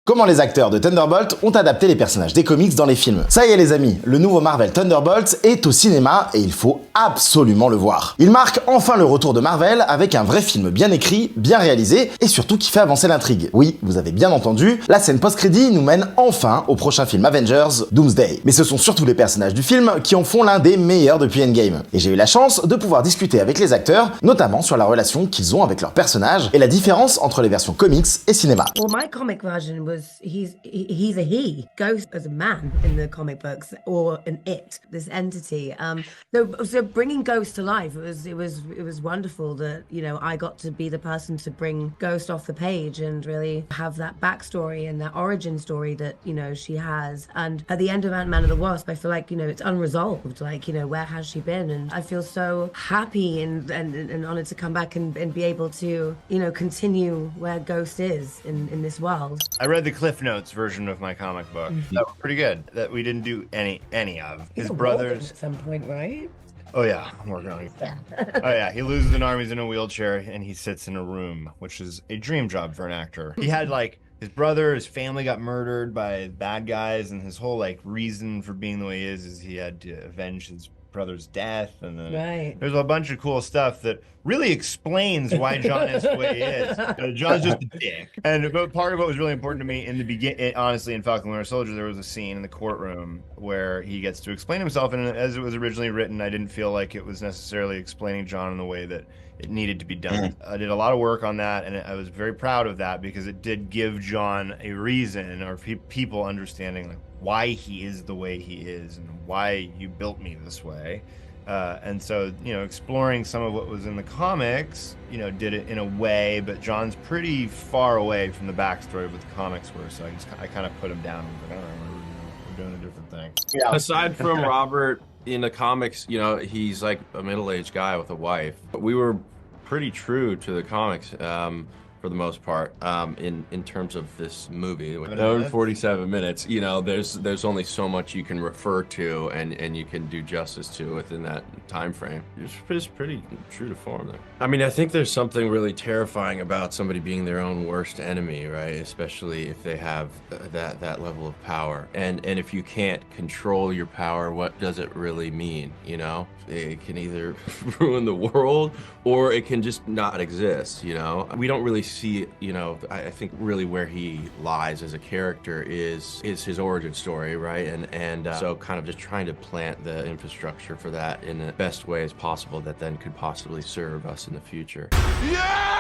Comment les acteurs de Thunderbolts ont adapté les personnages des comics dans les films. Ça y est les amis, le nouveau Marvel Thunderbolts est au cinéma et il faut absolument le voir. Il marque enfin le retour de Marvel avec un vrai film bien écrit, bien réalisé et surtout qui fait avancer l'intrigue. Oui, vous avez bien entendu, la scène post-crédit nous mène enfin au prochain film Avengers, Doomsday. Mais ce sont surtout les personnages du film qui en font l'un des meilleurs depuis Endgame. Et j'ai eu la chance de pouvoir discuter avec les acteurs, notamment sur la relation qu'ils ont avec leurs personnages et la différence entre les versions comics et cinéma. Well, my comic version was he's a he. Ghost as a man in the comic books, or an it, this entity. So bringing Ghost to life, it was wonderful that I got to be the person to bring Ghost off the page and really have that backstory and that origin story that she has. And at the end of Ant-Man and the Wasp, I feel like it's unresolved. Like where has she been? And I feel so happy and honored to come back and be able to continue where Ghost is in this world. I read the Cliff Notes version of my comic book. That was pretty good. That we didn't do any of. His brothers at some point, right? Oh yeah, I'm working on it. Oh yeah, he loses an arm, he's in a wheelchair, and he sits in a room, which is a dream job for an actor. He had his brother, his family got murdered by bad guys, and his whole reason for being the way he is he had to avenge his brother's death, and then there's a bunch of cool stuff that really explains why John is the way he is. John's just a dick. But part of what was really important to me in the beginning, honestly, in Falcon Winter Soldier, there was a scene in the courtroom where he gets to explain himself, and as it was originally written, I didn't feel like it was necessarily explaining John in the way that it needed to be done. I did a lot of work on that, and I was very proud of that because it did give John a reason, or people understanding why he is the way he is and why you built me this way. And so, exploring some of what was in the comics, did it in a way, but John's pretty far away from the backstory of what the comics were, so I kind of put him down and was like, I don't know, we're doing a different thing. Yeah. Aside from Robert, in the comics, he's like a middle-aged guy with a wife. We were pretty true to the comics, for the most part, in terms of this movie. With 47 minutes, there's only so much you can refer to and you can do justice to within that time frame. It's pretty true to form there. I mean, I think there's something really terrifying about somebody being their own worst enemy, right? Especially if they have that level of power. And if you can't control your power, what does it really mean, It can either ruin the world or it can just not exist, We don't really see, I think really where he lies as a character is his origin story, right? And so kind of just trying to plant the infrastructure for that in the best way as possible that then could possibly serve us in the future. Yeah!